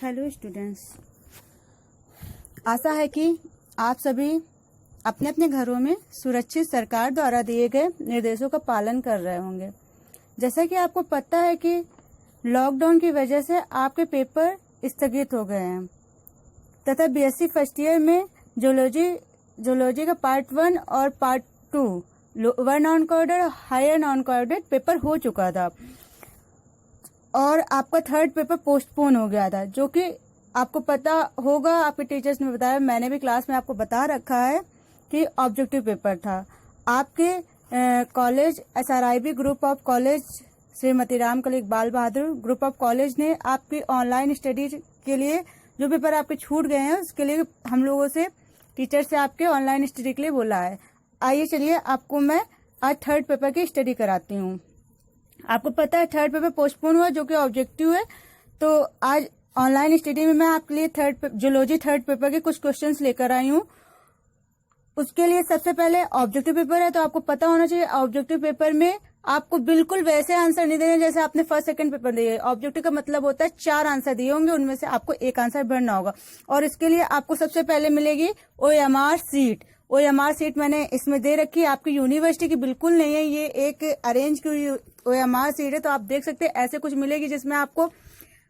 Hello students, आशा है कि आप सभी अपने अपने घरों में सुरक्षित सरकार द्वारा दिए गए निर्देशों का पालन कर रहे होंगे। जैसा कि आपको पता है कि लॉकडाउन की वजह से आपके पेपर स्थगित हो गए हैं तथा बीएससी फर्स्ट ईयर में जूलॉजी का पार्ट 1 और part 2 lower non coordinated higher non coordinated paper हो चुका था और आपका थर्ड पेपर पोस्टपोन हो गया था, जो कि आपको पता होगा, आपके टीचर्स ने बताया, मैंने भी क्लास में आपको बता रखा है कि ऑब्जेक्टिव पेपर था। आपके college SRIB group of college Shrimati Ram colleague बाल बहादुर ग्रुप ऑफ कॉलेज ने आपकी ऑनलाइन स्टडी के लिए जो पेपर आपके छूट गए हैं उसके लिए हम लोगों से टीचर से आपके ऑनलाइन स्टडी के लिए बोला है। आइए चलिए आपको मैं आज थर्ड पेपर की स्टडी कराती हूँ। आपको पता है थर्ड पेपर पोस्टपोन हुआ जो कि ऑब्जेक्टिव है, तो आज ऑनलाइन स्टडी में मैं आपके लिए जूलॉजी थर्ड पेपर के कुछ क्वेश्चंस लेकर आई हूँ। उसके लिए सबसे पहले ऑब्जेक्टिव पेपर है, तो आपको पता होना चाहिए ऑब्जेक्टिव पेपर में आपको बिल्कुल वैसे आंसर नहीं देने जैसे आपने फर्स्ट सेकंड पेपर दिए। ऑब्जेक्टिव का मतलब होता है 4 आंसर दिए होंगे, उनमें से आपको एक आंसर भरना होगा और इसके लिए आपको सबसे पहले मिलेगी OMR सीट। OMR सीट मैंने इसमें दे रखी है, आपकी यूनिवर्सिटी की बिल्कुल नहीं है, ये एक अरेंज की हुई OMR सीट है। तो आप देख सकते हैं ऐसे कुछ मिलेगी जिसमें आपको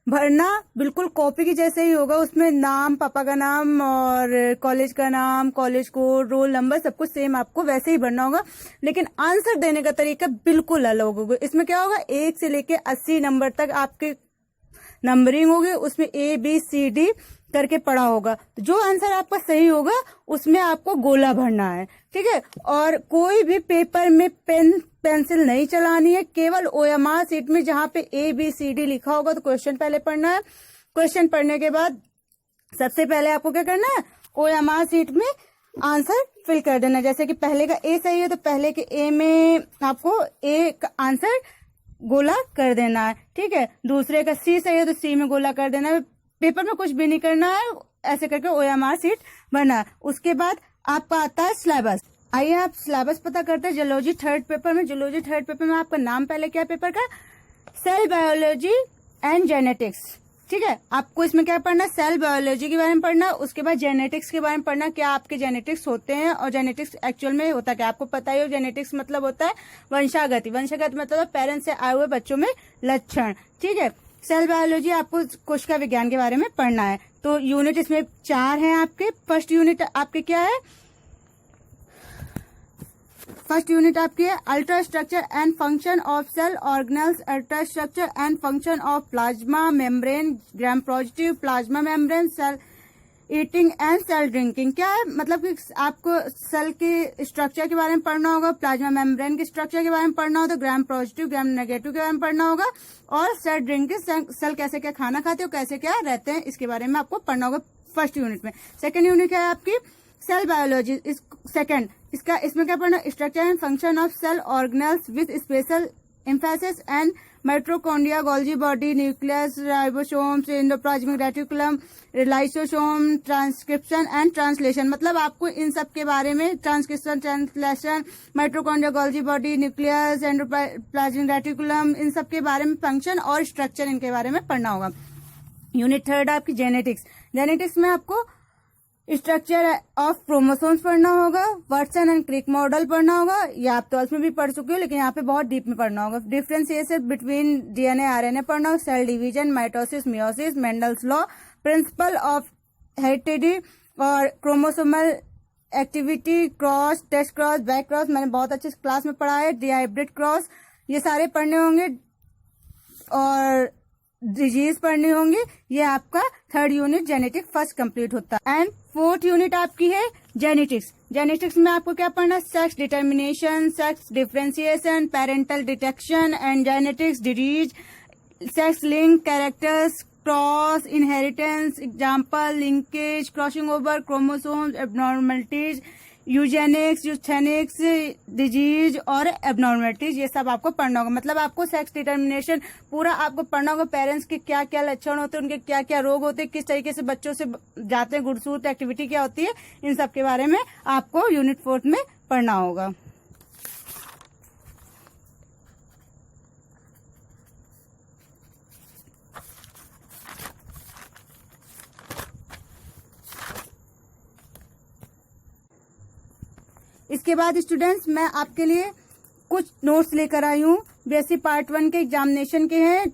भरना बिल्कुल कॉपी की जैसे ही होगा। उसमें नाम, पापा का नाम और कॉलेज का नाम, कॉलेज कोड, रोल नंबर सब कुछ सेम आपको वैसे ही भरना होगा, लेकिन आंसर देने का तरीका बिल्कुल अलग होगा। इसमें क्या होगा, 1 से लेके 80 नंबर तक आपके नंबरिंग होगी, उसमें ABCD करके पढ़ा होगा। तो जो आंसर आपका सही होगा उसमें आपको गोला भरना है, ठीक है। और कोई भी पेपर में पेंसिल नहीं चलानी है, केवल OMR सीट में जहां पे ABCD लिखा होगा तो क्वेश्चन पहले पढ़ना है। क्वेश्चन पढ़ने के बाद सबसे पहले आपको क्या करना है, OMR सीट में आंसर फिल कर देना। जैसे कि पहले का A सही है तो पहले के A में आपको A का आंसर गोला कर देना है, ठीक है। दूसरे का C सही है तो C में गोला कर देना है। पेपर में कुछ भी नहीं करना है, ऐसे करके OMR सीट भरना है। उसके बाद आपका आता है सिलेबस। आइए आप सिलेबस पता करते हैं जूलॉजी थर्ड पेपर में। जूलॉजी थर्ड पेपर में आपका नाम पहले क्या है पेपर का, सेल बायोलॉजी एंड जेनेटिक्स, ठीक है। आपको इसमें क्या पढ़ना है, सेल बायोलॉजी के बारे में पढ़ना, उसके बाद जेनेटिक्स के बारे में पढ़ना, क्या आपके जेनेटिक्स होते हैं और जेनेटिक्स एक्चुअल में होता क्या। आपको पता ही हो जेनेटिक्स मतलब होता है वंशागति। वंशागति मतलब पेरेंट्स से आए हुए बच्चों में लक्षण, ठीक है। सेल बायोलॉजी आपको कोशिका विज्ञान के बारे में पढ़ना है। तो यूनिट इसमें 4 हैं आपके। फर्स्ट यूनिट आपके क्या है, फर्स्ट यूनिट आपकी है ultra structure and function of cell organelles, ultra structure and function of plasma membrane, gram positive plasma membrane, cell eating and cell drinking. क्या है मतलब कि आपको सेल के स्ट्रक्चर के बारे में पढ़ना होगा, प्लाज्मा मेम्ब्रेन के स्ट्रक्चर के बारे में पढ़ना होगा, ग्राम पॉजिटिव ग्राम नेगेटिव के बारे में पढ़ना होगा, और सेल ड्रिंकिंग सेल कैसे क्या खाना खाते हो, कैसे क्या रहते हैं, इसके बारे में आपको पढ़ना होगा फर्स्ट यूनिट में। सेकेंड यूनिट है आपकी सेल बायोलॉजी। सेकेंड इसमें क्या पढ़ना, structure and function of cell organelles with special emphasis and mitochondria, Golgi body, nucleus, ribosomes, endoplasmic reticulum, lysosome, transcription and translation. मतलब आपको इन सब के बारे में transcription, translation, mitochondria, Golgi body, nucleus, endoplasmic reticulum, इन सब के बारे में फंक्शन और स्ट्रक्चर इनके बारे में पढ़ना होगा। यूनिट थर्ड आपकी जेनेटिक्स। जेनेटिक्स में आपको स्ट्रक्चर ऑफ क्रोमोसोम्स पढ़ना होगा, वाटसन एंड क्रिक मॉडल पढ़ना होगा। ये आप 12th में भी पढ़ चुके हो, लेकिन यहाँ पे बहुत डीप में पढ़ना होगा। डिफरेंशिएशन बिटवीन DNA RNA पढ़ना होगा, cell division, mitosis, meiosis, Mendel's law, principle of heredity और chromosomal activity, cross, test cross, back cross, मैंने बहुत अच्छे क्लास में पढ़ा है, डिहाइब्रिड क्रॉस, ये सारे पढ़ने होंगे और डिजीज पढ़नी होंगी। ये आपका third unit genetics first complete होता है। एंड फोर्थ यूनिट आपकी है जेनेटिक्स। जेनेटिक्स में आपको क्या पढ़ना है, sex determination, sex differentiation, parental detection and genetics, disease, sex link, characters, cross, inheritance, example, linkage, crossing over, chromosomes, abnormalities, Eugenix, disease और एबनॉर्मलिटीज, ये सब आपको पढ़ना होगा। मतलब आपको सेक्स डिटर्मिनेशन पूरा आपको पढ़ना होगा, पेरेंट्स के क्या क्या लक्षण होते हैं, उनके क्या क्या रोग होते हैं, किस तरीके से बच्चों से जाते हैं, गुड़सूत एक्टिविटी क्या होती है, इन सब के बारे में आपको यूनिट 4 में पढ़ना होगा। इसके बाद स्टूडेंट्स मैं आपके लिए कुछ नोट्स लेकर आई हूँ। बीएससी पार्ट 1 के एग्जामिनेशन के हैं।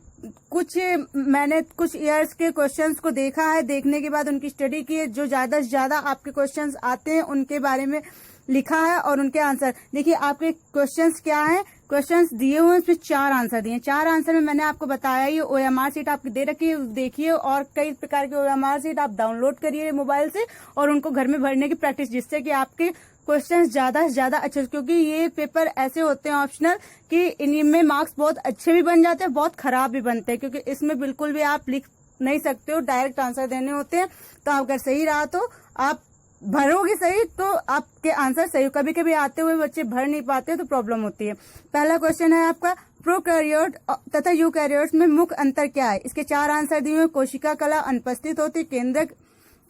मैंने कुछ ईयर्स के क्वेश्चंस को देखा है, देखने के बाद उनकी स्टडी की है। जो ज्यादा से ज्यादा आपके क्वेश्चंस आते हैं उनके बारे में लिखा है और उनके आंसर देखिए। आपके क्वेश्चंस क्या है, क्वेश्चंस दिए हुए हैं, उसमें 4 आंसर दिए हैं। 4 आंसर में मैंने आपको बताया ये OMR शीट आपकी दे रखी है, देखिए। और कई प्रकार के OMR शीट आप डाउनलोड करिए मोबाइल से और उनको घर में भरने की प्रैक्टिस, जिससे कि आपके क्वेश्चंस ज्यादा से ज्यादा अच्छे, क्योंकि ये पेपर ऐसे होते हैं ऑप्शनल कि इनमें मार्क्स बहुत अच्छे भी बन जाते हैं, बहुत खराब भी बनते हैं, क्योंकि इसमें बिल्कुल भी आप लिख नहीं सकते हो, डायरेक्ट आंसर देने होते हैं। तो अगर सही रहा तो आप भरोगे सही तो आपके आंसर सही। कभी कभी आते हुए बच्चे भर नहीं पाते तो प्रॉब्लम होती है। पहला क्वेश्चन है आपका, प्रोकैरियोट तथा यूकैरियोट में मुख्य अंतर क्या है? इसके 4 आंसर दिए हुए। कोशिका कला अनुपस्थित होती है, केंद्रक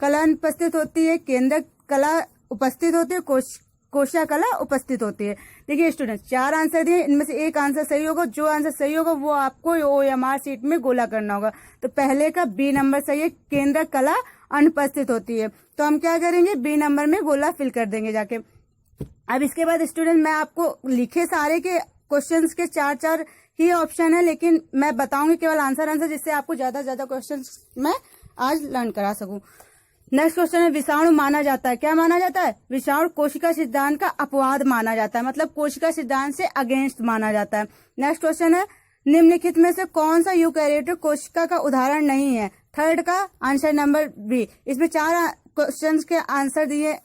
कला अनुपस्थित होती है, केंद्रक कला उपस्थित होती है, कोशिका कला उपस्थित होती है। देखिए स्टूडेंट्स, 4 आंसर दिए, इनमें से एक आंसर सही होगा। जो आंसर सही होगा वो आपको OMR शीट में गोला करना होगा। तो पहले का B नंबर सही है, केंद्रक कला अनुपस्थित होती है। तो हम क्या करेंगे, B नंबर में गोला फिल कर देंगे जाके। अब इसके बाद स्टूडेंट मैं आपको लिखे सारे के क्वेश्चंस के 4-4 ही ऑप्शन है, लेकिन मैं बताऊंगी केवल आंसर, जिससे आपको ज्यादा से ज्यादा क्वेश्चंस मैं आज लर्न करा सकूं। नेक्स्ट क्वेश्चन है, विषाणु माना जाता है, क्या माना जाता है? विषाणु कोशिका सिद्धांत का अपवाद माना जाता है, मतलब कोशिका सिद्धांत से अगेंस्ट माना जाता है। नेक्स्ट क्वेश्चन है, निम्नलिखित में से कौन सा यूकैरियोटिक कोशिका का उदाहरण नहीं है? थर्ड का आंसर नंबर B। इसमें 4 क्वेश्चंस के आंसर दिए,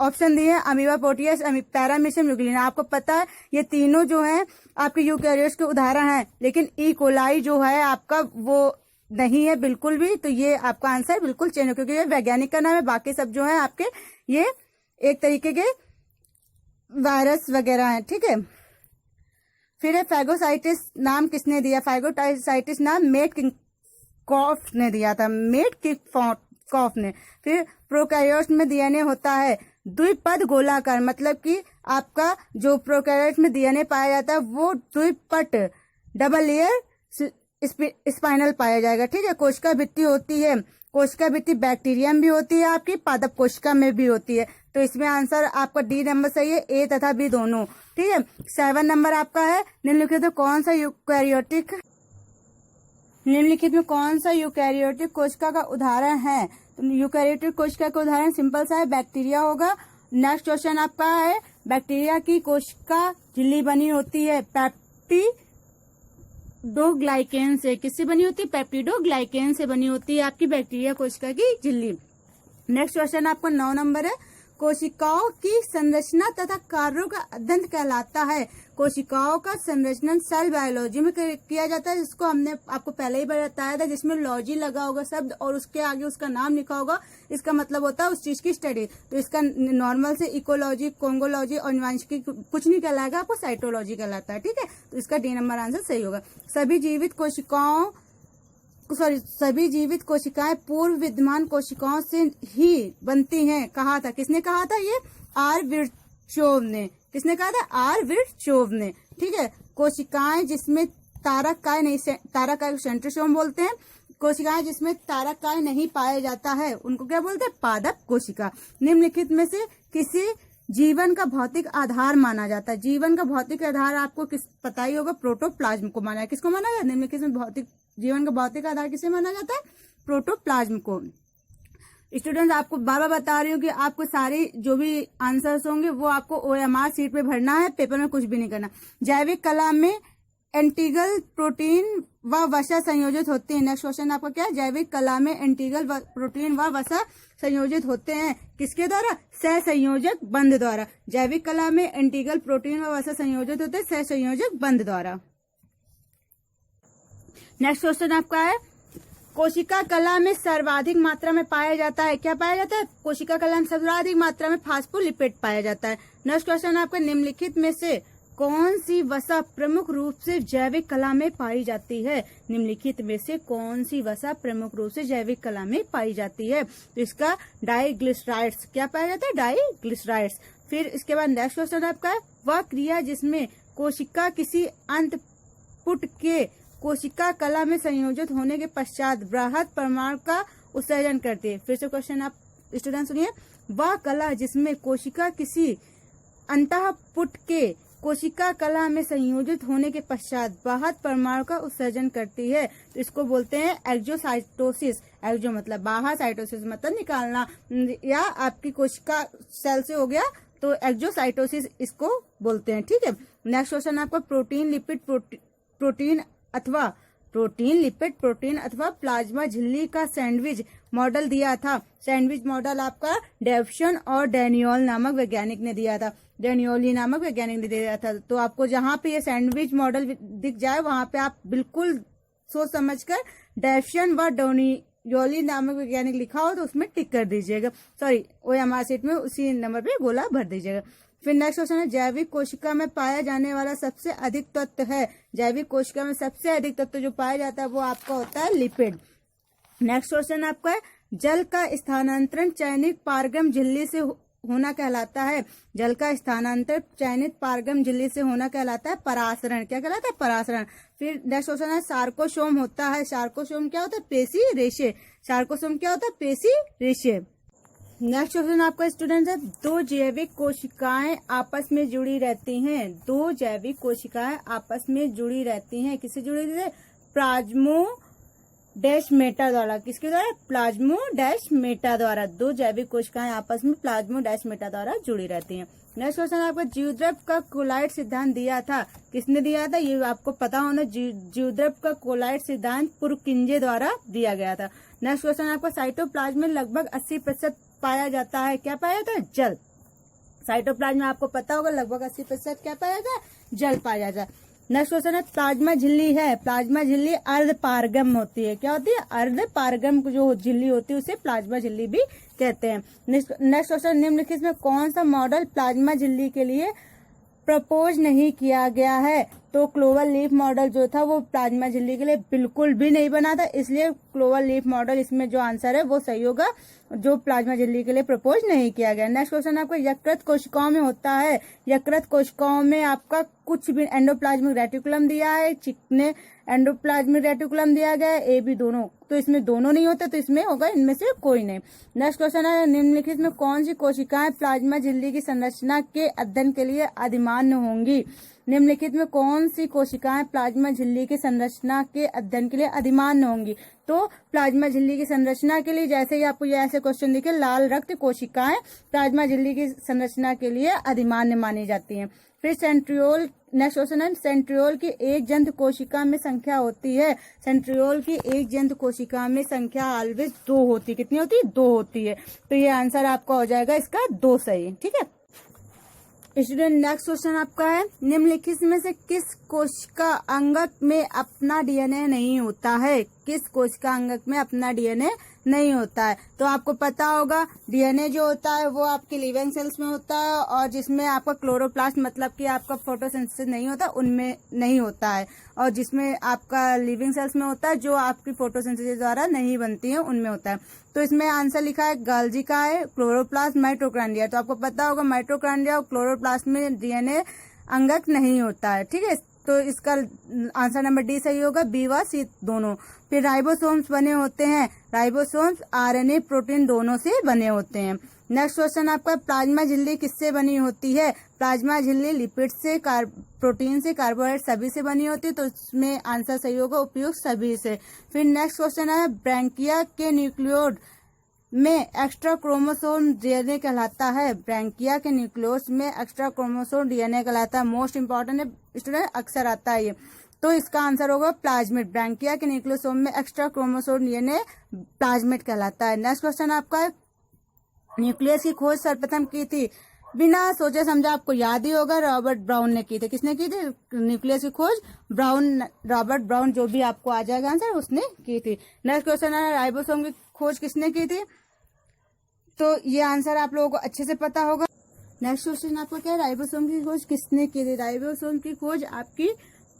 ऑप्शन दिए, अमीबा, प्रोटियस, पैरामीशियम, यूग्लिना। आपको पता है ये तीनों जो है आपके यूकैरियोट्स के उदाहरण हैं, लेकिन ई कोलाई जो है आपका वो नहीं है बिल्कुल भी। तो ये आपका आंसर बिल्कुल चेंज हो, क्योंकि ये वैज्ञानिक का नाम है, बाकी सब जो है आपके ये एक तरीके के वायरस वगैरह हैं, ठीक है। फिर है फैगोसाइटिस नाम किसने दिया? फैगोसाइटिस नाम मेट किंगकॉफ ने दिया था, मेट किंगकॉफ ने। फिर प्रोकैरियोट्स में डीएनए होता है द्विपद गोलाकार, मतलब कि आपका जो प्रोकैरियोट्स में डीएनए पाया जाता है वो द्विपद डबल लेयर स्पाइनल पाया जाएगा, ठीक है। कोशिका भित्ति होती है, कोशिका भित्ति बैक्टीरियम भी होती है आपकी, पादप कोशिका में भी होती है। तो इसमें आंसर आपका D नंबर सही है, A तथा B दोनों, ठीक है। 7 नंबर आपका है, निम्नलिखित में कौन सा यूकैरियोटिक कोशिका का उदाहरण है? यूकैरियोटिक कोशिका का उदाहरण सिंपल सा है, बैक्टीरिया होगा। नेक्स्ट क्वेश्चन आपका है, बैक्टीरिया की कोशिका झिल्ली बनी होती है पेप्टिडोग्लाइकेन से। किससे बनी होती है? पेप्टिडोग्लाइकेन से बनी होती है आपकी बैक्टीरिया कोशिका की झिल्ली। नेक्स्ट क्वेश्चन आपका 9 नंबर है, कोशिकाओं की संरचना तथा कार्यों का अध्ययन कहलाता है। कोशिकाओं का संरचना सेल बायोलॉजी में किया जाता है, जिसको हमने आपको पहले ही बताया था, जिसमें लॉजी लगा होगा शब्द और उसके आगे उसका नाम लिखा होगा। इसका मतलब होता है उस चीज की स्टडी। तो इसका नॉर्मल से इकोलॉजी, कोंगोलॉजी और अनुवांशिकी कुछ नहीं कहलाएगा, आपको साइटोलॉजी कहलाता है, ठीक है। तो इसका D नंबर आंसर सही होगा। सभी जीवित कोशिकाएं पूर्व विद्यमान कोशिकाओं से ही बनती हैं, कहा था। किसने कहा था? ये R विर्चोव ने। किसने कहा था? R विर्चोव ने, ठीक है। कोशिकाएं जिसमें तारक काय को सेंट्रोसोम बोलते हैं। कोशिकाएं जिसमें तारक काय नहीं पाया जाता है उनको क्या बोलते हैं? पादप कोशिका। निम्नलिखित में से किसी जीवन का भौतिक आधार माना जाता है। जीवन का भौतिक आधार आपको किस पता ही होगा, प्रोटोप्लाज्म को माना है। किसको माना जाता है? निम्नलिखित में जीवन का भौतिक आधार किसे माना जाता है? प्रोटोप्लाज्म को। स्टूडेंट्स आपको बार बार बता रही हूँ कि आपको सारी जो भी आंसर्स होंगे वो आपको OMR शीट पे भरना है, पेपर में कुछ भी नहीं करना। जैविक कला में एंटीगल प्रोटीन व वसा संयोजित होते हैं। नेक्स्ट क्वेश्चन आपका क्या है? जैविक कला में एंटीगल प्रोटीन व वसा संयोजित होते हैं, किसके द्वारा? सहसंयोजक बंध द्वारा। जैविक कला में एंटीगल प्रोटीन व वसा संयोजित होते हैं सहसंयोजक बंध द्वारा। नेक्स्ट क्वेश्चन आपका है, कोशिका कला में सर्वाधिक मात्रा में पाया जाता है, क्या पाया जाता है? कोशिका कला में सर्वाधिक मात्रा में फास्फोलिपिड पाया जाता है। नेक्स्ट क्वेश्चन आपका, निम्नलिखित में से कौन सी वसा प्रमुख रूप से जैविक कला में पाई जाती है? निम्नलिखित में से कौन सी वसा प्रमुख रूप से जैविक कला में पाई जाती है? तो इसका डाइग्लिसराइड्स, क्या पाया जाता है? डाइग्लिसराइड्स। फिर इसके बाद नेक्स्ट क्वेश्चन आपका है, वह क्रिया जिसमें कोशिका किसी अंतपुट के कोशिका कला में संयोजित होने के पश्चात बृहद परमाणु का उत्सर्जन करती है। फिर से क्वेश्चन आप स्टूडेंट सुनिए, वह कला जिसमें कोशिका किसी अंतःपुट के कोशिका कला में संयोजित होने के पश्चात बाहर परमाणु का उत्सर्जन करती है, तो इसको बोलते हैं एक्सोसाइटोसिस। एक्सो मतलब बाहर, साइटोसिस मतलब निकालना, या आपकी कोशिका सेल से हो गया तो एक्सोसाइटोसिस इसको बोलते हैं। ठीक है, नेक्स्ट क्वेश्चन आपका प्रोटीन लिपिड प्रोटीन अथवा प्लाज्मा झिल्ली का सैंडविच मॉडल दिया था। सैंडविच मॉडल आपका डेवसन और डैनियल नामक वैज्ञानिक ने दिया था। डैनियोली नामक वैज्ञानिक ने दिया था। तो आपको जहां पे ये सैंडविच मॉडल दिख जाए वहां पे आप बिल्कुल सोच समझकर डेवसन व डैनियोली नामक वैज्ञानिक लिखा हो तो उसमें टिक कर दीजिएगा। सॉरी, OMR शीट में उसी नंबर पे गोला भर दीजिएगा। फिर नेक्स्ट क्वेश्चन है, जैविक कोशिका में पाया जाने वाला सबसे अधिक तत्व है। जैविक कोशिका में सबसे अधिक तत्व जो पाया जाता है वो आपका होता है लिपिड। नेक्स्ट क्वेश्चन आपका है, जल का स्थानांतरण चयनित पारगम झिल्ली से होना कहलाता है। जल का स्थानांतरण चयनित पारगम झिल्ली से होना कहलाता है परासरण। क्या कहलाता है? परासरण। फिर नेक्स्ट क्वेश्चन है, सार्कोसोम होता है। सार्कोसोम क्या होता है? पेशी रेशे। सार्कोसोम क्या होता है? पेशी रेशे। नेक्स्ट क्वेश्चन आपका स्टूडेंट है, दो जैविक कोशिकाएं आपस में जुड़ी रहती हैं। दो जैविक कोशिकाएं आपस में जुड़ी रहती हैं। किससे जुड़ी रहती है? प्लाज्मो डैश मेटा द्वारा। किसके द्वारा? प्लाज्मो डैश मेटा द्वारा। दो जैविक कोशिकाएं आपस में प्लाज्मो डैश मेटा द्वारा जुड़ी रहती हैं। नेक्स्ट क्वेश्चन आपका, जीवद्रव का कोलाइड सिद्धांत दिया था। किसने दिया था? ये आपको पता होना। जीवद्रव का कोलाइड सिद्धांत पुरकिंजे द्वारा दिया गया था। नेक्स्ट क्वेश्चन आपका, साइटोप्लाज्म में लगभग 80% पाया जाता है। क्या पाया जाता है? जल। साइटोप्लाज्म में आपको पता होगा लगभग 80% क्या पाया जाता है? जल पाया जाता है। नेक्स्ट क्वेश्चन है, प्लाज्मा झिल्ली है। प्लाज्मा झिल्ली अर्ध पारगम होती है। क्या होती है? अर्ध पारगम जो झिल्ली होती है उसे प्लाज्मा झिल्ली भी कहते हैं। नेक्स्ट क्वेश्चन, निम्नलिखित में कौन सा मॉडल प्लाज्मा झिल्ली के लिए प्रपोज नहीं किया गया है? तो क्लोवर लीफ मॉडल जो था वो प्लाज्मा झिल्ली के लिए बिल्कुल भी नहीं बना था, इसलिए क्लोवर लीफ मॉडल इसमें जो आंसर है वो सही होगा, जो प्लाज्मा झिल्ली के लिए प्रपोज नहीं किया गया। नेक्स्ट क्वेश्चन आपको, यकृत कोशिकाओं में होता है। यकृत कोशिकाओं में आपका कुछ भी एंडोप्लाज्मिक रेटिकुलम दिया है, चिकने एंडोप्लाज्मिक रेटिकुलम दिया गया है, AB दोनों, तो इसमें दोनों नहीं होते तो इसमें होगा इनमें से कोई नहीं। नेक्स्ट क्वेश्चन है, निम्नलिखित में कौन सी कोशिकाएं प्लाज्मा झिल्ली की संरचना के अध्ययन के लिए अधिमान्य होंगी? निम्नलिखित में कौन सी कोशिकाएं प्लाज्मा झिल्ली की संरचना के अध्ययन के लिए अधिमान्य होंगी? तो प्लाज्मा झिल्ली की संरचना के लिए जैसे ही आपको ये ऐसे क्वेश्चन दिखे, लाल रक्त कोशिकाएं प्लाज्मा झिल्ली की संरचना के लिए अधिमान्य मानी जाती हैं। फिर सेंट्रियोल, नेक्स्ट क्वेश्चन है, सेंट्रियोल की एक जंतु कोशिका में संख्या होती है। सेंट्रियोल की एक जंतु कोशिका में संख्या ऑलवेज 2 होती है। कितनी होती है? 2 होती है। तो ये आंसर आपका हो जाएगा इसका 2 सही। ठीक है स्टूडेंट, नेक्स्ट क्वेश्चन आपका है, निम्नलिखित में से किस कोशिका अंगक में अपना DNA नहीं होता है? किस कोशिका अंगक में अपना DNA नहीं होता है? तो आपको पता होगा DNA जो होता है वो आपके लिविंग सेल्स में होता है, और जिसमें आपका क्लोरोप्लास्ट मतलब कि आपका फोटोसिंथेसिस नहीं होता उनमें नहीं होता है, और जिसमें आपका लिविंग सेल्स में होता है जो आपकी फोटोसिंथेसिस द्वारा नहीं बनती है उनमें होता है। तो इसमें आंसर लिखा है गाल्जी का है, क्लोरोप्लास्ट, माइटोकॉन्ड्रिया। तो आपको पता होगा माइटोकॉन्ड्रिया और क्लोरोप्लास्ट में DNA अंगक नहीं होता है। ठीक है, तो इसका आंसर नंबर D सही होगा, B व C दोनों। फिर राइबोसोम्स बने होते हैं। राइबोसोम्स RNA प्रोटीन दोनों से बने होते हैं। नेक्स्ट क्वेश्चन आपका, प्लाज्मा झिल्ली किससे बनी होती है? प्लाज्मा झिल्ली लिपिड से, प्रोटीन से, कार्बोहाइड्रेट सभी से बनी होती है, तो इसमें आंसर सही होगा उपयुक्त सभी से। फिर नेक्स्ट क्वेश्चन है, ब्रैंकिया के न्यूक्लियोड में एक्स्ट्रा क्रोमोसोम DNA कहलाता है। ब्रैंकिया के न्यूक्लियोस में एक्स्ट्रा क्रोमोसोम DNA कहलाता है। मोस्ट इंपॉर्टेंट है स्टूडेंट, अक्सर आता है ये। तो इसका आंसर होगा प्लाज्मिड। ब्रैंकिया के न्यूक्लियोसोम में एक्स्ट्रा क्रोमोसोम DNA प्लाज्मिड कहलाता है। नेक्स्ट क्वेश्चन आपका है, न्यूक्लियस की खोज सर्वप्रथम की थी? बिना सोचे समझे आपको याद ही होगा, रॉबर्ट ब्राउन ने की थी। किसने की थी न्यूक्लियस की खोज? रॉबर्ट ब्राउन, जो भी आपको आ जाएगा आंसर, उसने की थी। नेक्स्ट क्वेश्चन है, राइबोसोम की खोज किसने की थी? तो ये आंसर आप लोगों को अच्छे से पता होगा। नेक्स्ट क्वेश्चन आपको क्या है, राइबोसोम की खोज किसने की थी? राइबोसोम की खोज आपकी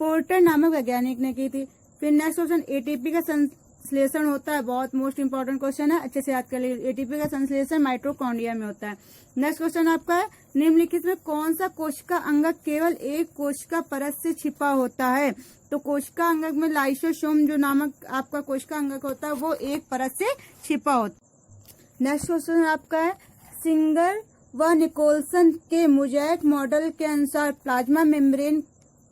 पोर्टर नामक वैज्ञानिक ने की थी। फिर नेक्स्ट क्वेश्चन, ATP का संश्लेषण होता है, बहुत मोस्ट इंपॉर्टेंट क्वेश्चन है, अच्छे से याद कर लीजिए। ATP का संश्लेषण माइटोकॉन्ड्रिया में होता है। नेक्स्ट क्वेश्चन आपका है, निम्नलिखित में कौन सा कोशिका अंगक केवल एक कोशिका परत से छिपा होता है? तो कोशिका अंगक में लाइसोसोम जो नामक आपका कोशिका अंगक होता है वो एक परत से छिपा होता है। नेक्स्ट क्वेश्चन आपका है, सिंगल वह निकोल्सन के मोज़ेक मॉडल के अनुसार प्लाज्मा मेम्ब्रेन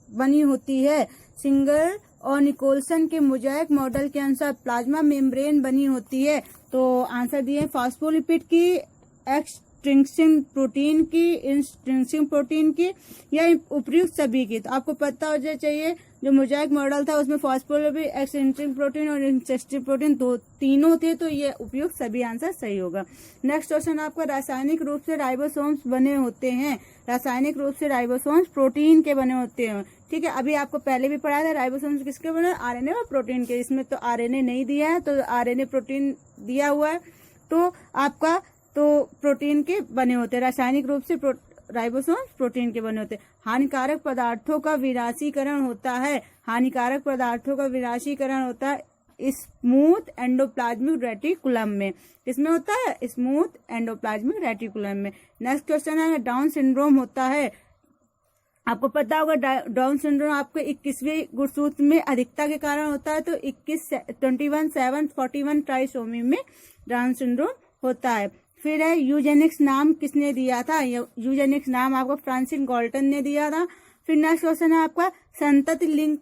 बनी होती है। सिंगर और निकोल्सन के मोज़ेक मॉडल के अनुसार प्लाज्मा मेम्ब्रेन बनी होती है। तो आंसर दिए फॉस्फोलिपिड की, एक्सट्रिंसिक प्रोटीन की, इंट्रिंसिक प्रोटीन की, या उपयुक्त सभी की। तो आपको पता हो जाए चाहिए जो मोज़ेक मॉडल था उसमें फॉस्फोलिपिड, एक्सट्रिंसिक प्रोटीन और इंट्रिंसिक प्रोटीन तीनों थे, तो ये उपयुक्त सभी आंसर सही होगा। नेक्स्ट क्वेश्चन आपका, रासायनिक रूप से राइबोसोम्स बने होते हैं। रासायनिक रूप से राइबोसोम्स प्रोटीन के बने होते हैं। ठीक है, अभी आपको पहले भी पढ़ा था राइबोसोम्स किसके बने, आरएनए और प्रोटीन के। इसमें तो आरएनए नहीं दिया है, तो आरएनए प्रोटीन दिया हुआ है, तो आपका तो प्रोटीन के बने होते हैं। रासायनिक रूप से राइबोसोम्स प्रोटीन के बने होते हैं। हानिकारक पदार्थों का विनाशीकरण होता है। हानिकारक पदार्थों का विनाशीकरण होता है स्मूथ एंडोप्लाज्मिक रेटिकुलम में। किसमें होता है, स्मूथ एंडोप्लाज्मिक रेटिकुलम में। नेक्स्ट क्वेश्चन है, डाउन सिंड्रोम होता है। आपको पता होगा डाउन सिंड्रोम आपको 21वीं गुणसूत्र में अधिकता के कारण होता है, तो 21,7,41 ट्राइसोमी में डाउन सिंड्रोम होता है। फिर है यूजेनिक्स नाम किसने दिया था, यूजेनिक्स नाम आपको फ्रांसिस गाल्टन ने दिया था। फिर नेक्स्ट क्वेश्चन है आपका, संतत लिंग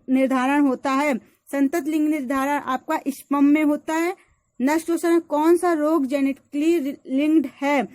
निर्धारण होता है। संतत लिंग निर्धारण आपका स्पर्म में होता है। नेक्स्ट क्वेश्चन है, कौन सा रोग जेनेटिकली लिंक्ड है।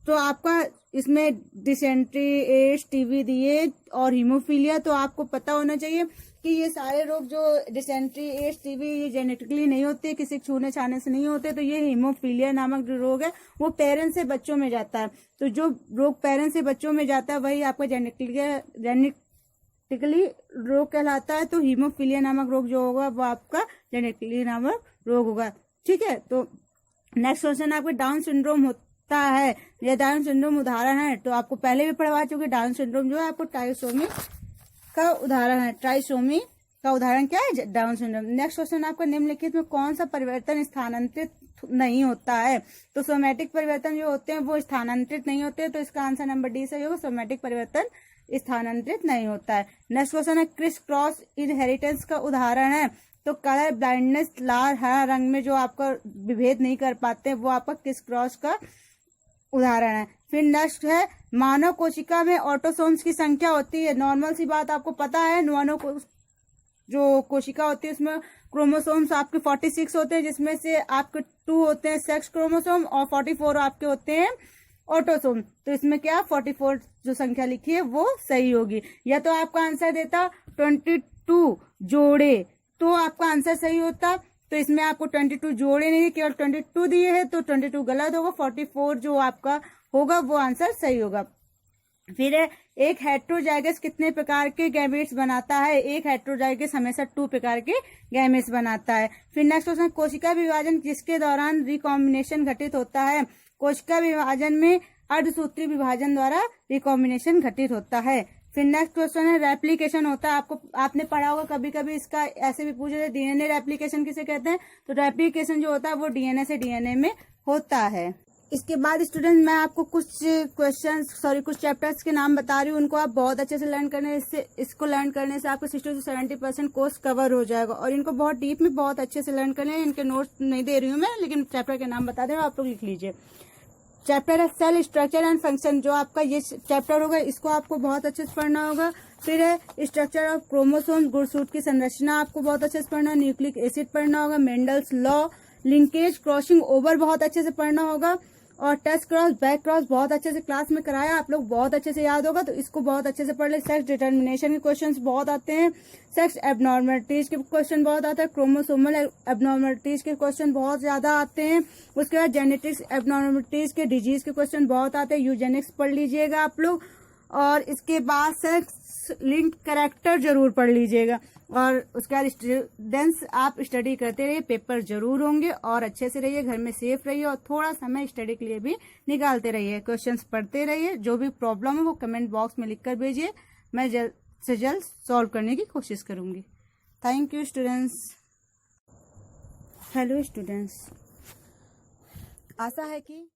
तो आपका इसमें डिसेंट्री, एड्स, टीबी दिए और हीमोफीलिया। तो आपको पता होना चाहिए कि ये सारे रोग जो डिसेंट्री, एड्स, टीबी ये जेनेटिकली नहीं होते, किसी छूने छाने से नहीं होते। तो ये हीमोफीलिया नामक जो रोग है वो पेरेंट्स से बच्चों में जाता है। तो जो रोग पेरेंट्स से बच्चों में जाता है वही आपका जेनेटिकली रोग कहलाता है। तो हीमोफीलिया नामक रोग जो होगा वो आपका जेनेटिकली नामक रोग होगा। ठीक है, तो नेक्स्ट क्वेश्चन आपका, डाउन सिंड्रोम होता है। यह डाउन सिंड्रोम उदाहरण है, तो आपको पहले भी पढ़वा चुके। डाउन सिंड्रोम जो है आपको ट्राइसोमी का उदाहरण है। ट्राइसोमी का उदाहरण क्या है, डाउन सिंड्रोम। नेक्स्ट क्वेश्चन आपका, निम्नलिखित में कौन सा परिवर्तन स्थानांतरित नहीं होता है। तो सोमैटिक परिवर्तन जो होते हैं वो स्थानांतरित नहीं होते, तो इसका आंसर नंबर डी सही होगा। सोमैटिक परिवर्तन स्थानांतरित नहीं होता है। नेक्स्ट क्वेश्चन है, क्रिस क्रॉस इनहेरिटेंस का उदाहरण है। तो कलर ब्लाइंडनेस, लाल हरा रंग में जो आपका विभेद नहीं कर पाते वो आपका क्रिस क्रॉस का उदाहरण है। फिर नेक्स्ट है, मानव कोशिका में ऑटोसोम्स की संख्या होती है। नॉर्मल सी बात आपको पता है, मानव जो कोशिका होती है उसमें क्रोमोसोम्स आपके 46 होते हैं, जिसमें से आपके 2 होते हैं सेक्स क्रोमोसोम और 44 आपके होते हैं ऑटोसोम। तो इसमें क्या 44 जो संख्या लिखी है वो सही होगी। या तो आपका आंसर देता 22 जोड़े, तो आपका आंसर सही होता। तो इसमें आपको 22 जोड़े नहीं, केवल 22 दिए हैं, तो 22 गलत होगा। 44 जो आपका होगा वो आंसर सही होगा। फिर है, एक हेट्रोजाइगस कितने प्रकार के गैमेट्स बनाता है। एक हेट्रोजाइगस हमेशा 2 प्रकार के गैमेट्स बनाता है। फिर नेक्स्ट क्वेश्चन, कोशिका विभाजन जिसके दौरान रिकॉम्बिनेशन घटित होता है। कोशिका विभाजन में अर्धसूत्री विभाजन द्वारा रिकॉम्बिनेशन घटित होता है। फिर नेक्स्ट क्वेश्चन है, रेप्लिकेशन होता है। आपने पढ़ा होगा कभी कभी, इसका ऐसे भी पूछे थे, डीएनए रेप्लिकेशन किसे कहते हैं। तो रेप्लिकेशन जो होता है वो डीएनए से डीएनए में होता है। इसके बाद स्टूडेंट मैं आपको कुछ चैप्टर्स के नाम बता रही हूँ, उनको आप बहुत अच्छे से लर्न करने से, इसको लर्न करने से आपको 60 से 70% कोर्स कवर हो जाएगा। और इनको बहुत डीप में बहुत अच्छे से लर्न करना है। इनके नोट्स नहीं दे रही हूँ मैं, लेकिन चैप्टर के नाम बता दे रहा हूँ, आप लोग लिख लीजिए। चैप्टर है सेल स्ट्रक्चर एंड फंक्शन। जो आपका ये चैप्टर होगा इसको आपको बहुत अच्छे से पढ़ना होगा। फिर है स्ट्रक्चर ऑफ क्रोमोसोम, गुणसूत्र की संरचना आपको बहुत अच्छे से पढ़ना, न्यूक्लिक एसिड पढ़ना होगा, Mendel's law, linkage, crossing over बहुत अच्छे से पढ़ना होगा। और टेस्ट क्रॉस, बैक क्रॉस बहुत अच्छे से क्लास में कराया, आप लोग बहुत अच्छे से याद होगा, तो इसको बहुत अच्छे से पढ़ ले। सेक्स डिटर्मिनेशन के क्वेश्चंस बहुत आते हैं, सेक्स एबनॉर्मलिटीज के क्वेश्चन बहुत आते हैं, क्रोमोसोमल एबनॉर्मलिटीज के क्वेश्चन बहुत ज्यादा आते हैं। उसके बाद जेनेटिक्स एबनॉर्मलिटीज के, डिजीज के क्वेश्चन बहुत आते हैं। यूजेनिक्स पढ़ लीजिएगा आप लोग। और इसके बाद सेक्स लिंक कैरेक्टर जरूर पढ़ लीजिएगा। और उसके बाद स्टूडेंट्स आप स्टडी करते रहिए, पेपर जरूर होंगे, और अच्छे से रहिए, घर में सेफ रहिए, और थोड़ा समय स्टडी के लिए भी निकालते रहिए, क्वेश्चंस पढ़ते रहिए। जो भी प्रॉब्लम है वो कमेंट बॉक्स में लिखकर भेजिए, मैं जल्द से जल्द सॉल्व करने की कोशिश करूंगी। Thank you students. Hello students, आशा है कि